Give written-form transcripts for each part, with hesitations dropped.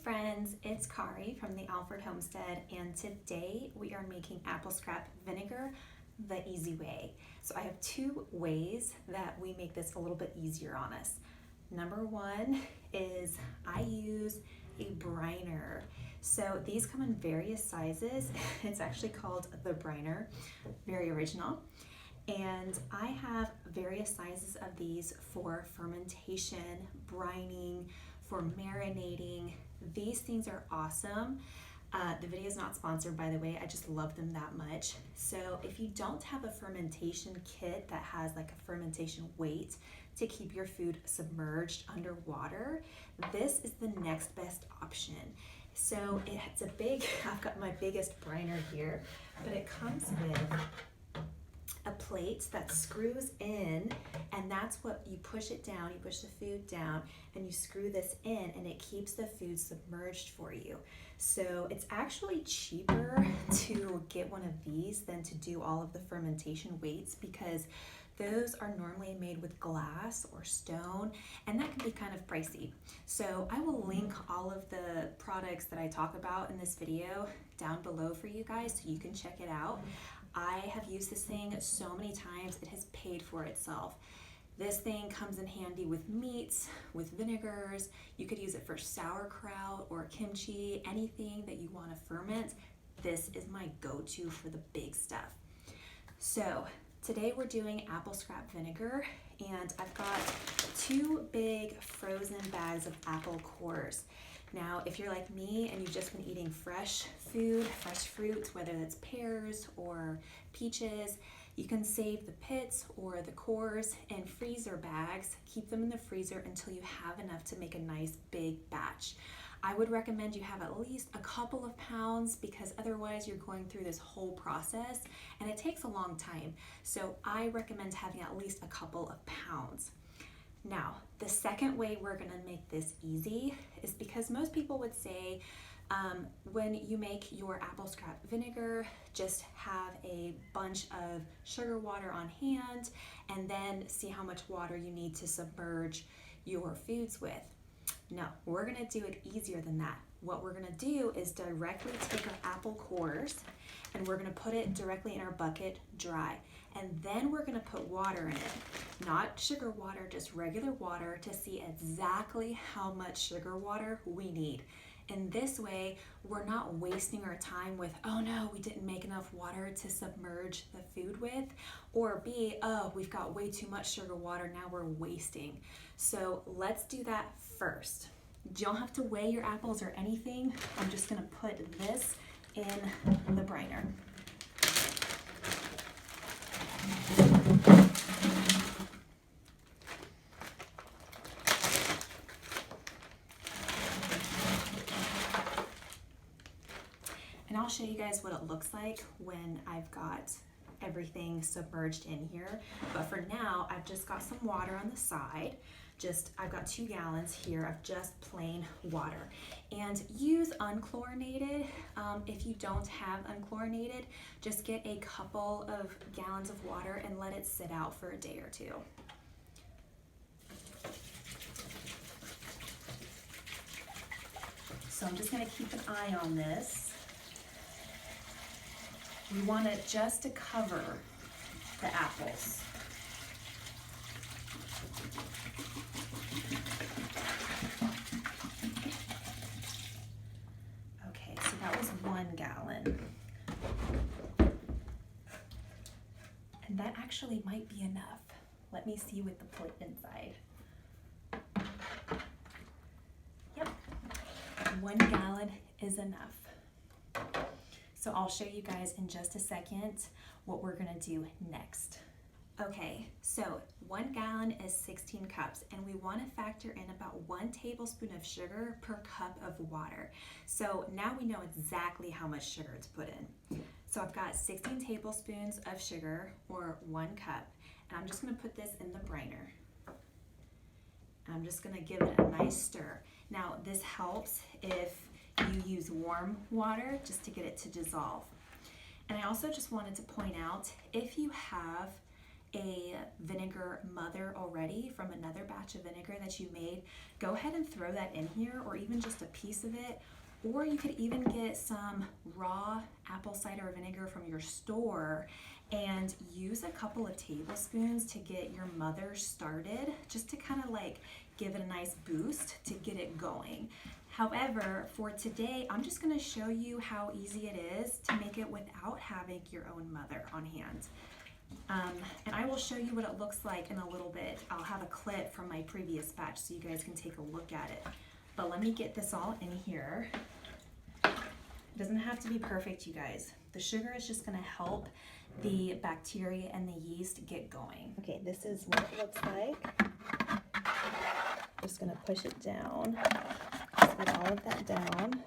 friends, it's Kari from the Alfred Homestead, and today we are making apple scrap vinegar the easy way. So I have two ways that we make this a little bit easier on us. Number one is I use a briner. So these come in various sizes. It's actually called the briner, very original. And I have various sizes of these for fermentation, brining, for marinating. These things are awesome. The video is not sponsored, by the way. I just love them that much. So if you don't have a fermentation kit that has like a fermentation weight to keep your food submerged underwater, this is the next best option. So it's a big, I've got my biggest briner here, but it comes with a plate that screws in, and that's what you push it down, you push the food down and you screw this in, and it keeps the food submerged for you. So it's actually cheaper to get one of these than to do all of the fermentation weights, because those are normally made with glass or stone, and that can be kind of pricey. So I will link all of the products that I talk about in this video down below for you guys so you can check it out. I have used this thing so many times, it has paid for itself. This thing comes in handy with meats, with vinegars. You could use it for sauerkraut or kimchi, anything that you want to ferment. This is my go-to for the big stuff. So today we're doing apple scrap vinegar, and I've got two big frozen bags of apple cores. Now, if you're like me and you've just been eating fresh food, fresh fruit, whether that's pears or peaches, you can save the pits or the cores in freezer bags. Keep them in the freezer until you have enough to make a nice big batch. I would recommend you have at least a couple of pounds, because otherwise you're going through this whole process and it takes a long time. So I recommend having at least a couple of pounds. Now, the second way we're gonna make this easy is because most people would say when you make your apple scrap vinegar, just have a bunch of sugar water on hand and then see how much water you need to submerge your foods with. No, we're gonna do it easier than that. What we're gonna do is directly take our apple cores and we're gonna put it directly in our bucket dry. And then we're gonna put water in it. Not sugar water, just regular water, to see exactly how much sugar water we need. In this way, we're not wasting our time with, oh no, we didn't make enough water to submerge the food with, or B, oh, we've got way too much sugar water, now we're wasting. So let's do that first. You don't have to weigh your apples or anything. I'm just gonna put this in the briner. And I'll show you guys what it looks like when I've got everything submerged in here. But for now, I've just got some water on the side. I've got 2 gallons here of just plain water. And use unchlorinated. If you don't have unchlorinated, just get a couple of gallons of water and let it sit out for a day or two. So I'm just gonna keep an eye on this. We want it just to cover the apples. Okay, so that was 1 gallon. And that actually might be enough. Let me see with the plate inside. Yep, 1 gallon is enough. So I'll show you guys in just a second what we're gonna do next. Okay, so 1 gallon is 16 cups, and we wanna factor in about 1 tablespoon of sugar per cup of water. So now we know exactly how much sugar to put in. So I've got 16 tablespoons of sugar, or 1 cup, and I'm just gonna put this in the briner. I'm just gonna give it a nice stir. Now this helps if you use warm water just to get it to dissolve. And I also just wanted to point out, if you have a vinegar mother already from another batch of vinegar that you made, go ahead and throw that in here, or even just a piece of it. Or you could even get some raw apple cider vinegar from your store and use a couple of tablespoons to get your mother started, just to kind of like give it a nice boost to get it going. However, for today, I'm just going to show you how easy it is to make it without having your own mother on hand. And I will show you what it looks like in a little bit. I'll have a clip from my previous batch so you guys can take a look at it. But let me get this all in here. It doesn't have to be perfect, you guys. The sugar is just going to help the bacteria and the yeast get going. Okay, this is what it looks like. Just going to push it down. Just get all of that down.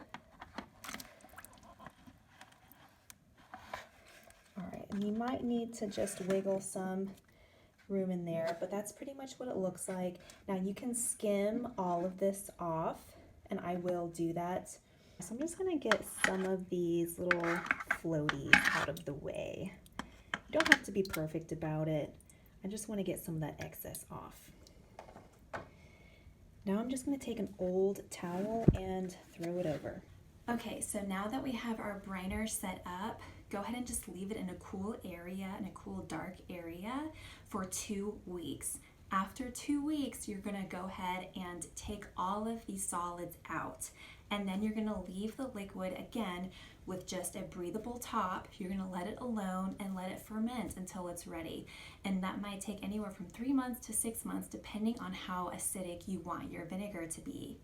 All right, and you might need to just wiggle some room in there, but that's pretty much what it looks like. Now you can skim all of this off, and I will do that. So I'm just gonna get some of these little floaties out of the way. You don't have to be perfect about it. I just wanna get some of that excess off. Now I'm just gonna take an old towel and throw it over. Okay, so now that we have our briner set up, go ahead and just leave it in a cool area, in a cool dark area for 2 weeks. After 2 weeks, you're gonna go ahead and take all of these solids out. And then you're gonna leave the liquid again with just a breathable top. You're gonna let it alone and let it ferment until it's ready. And that might take anywhere from 3 months to 6 months, depending on how acidic you want your vinegar to be.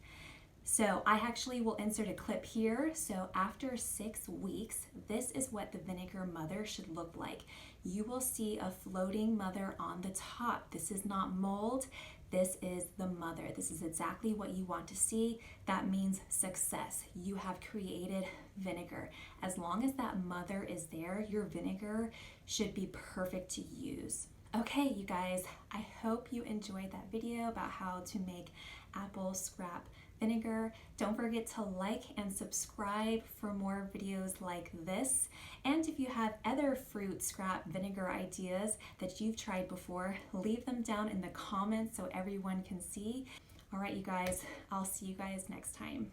So I actually will insert a clip here. So after 6 weeks, this is what the vinegar mother should look like. You will see a floating mother on the top. This is not mold. This is the mother. This is exactly what you want to see. That means success. You have created vinegar. As long as that mother is there, your vinegar should be perfect to use. Okay, you guys, I hope you enjoyed that video about how to make apple scrap vinegar. Don't forget to like and subscribe for more videos like this. And if you have other fruit scrap vinegar ideas that you've tried before, leave them down in the comments so everyone can see. All right, you guys, I'll see you guys next time.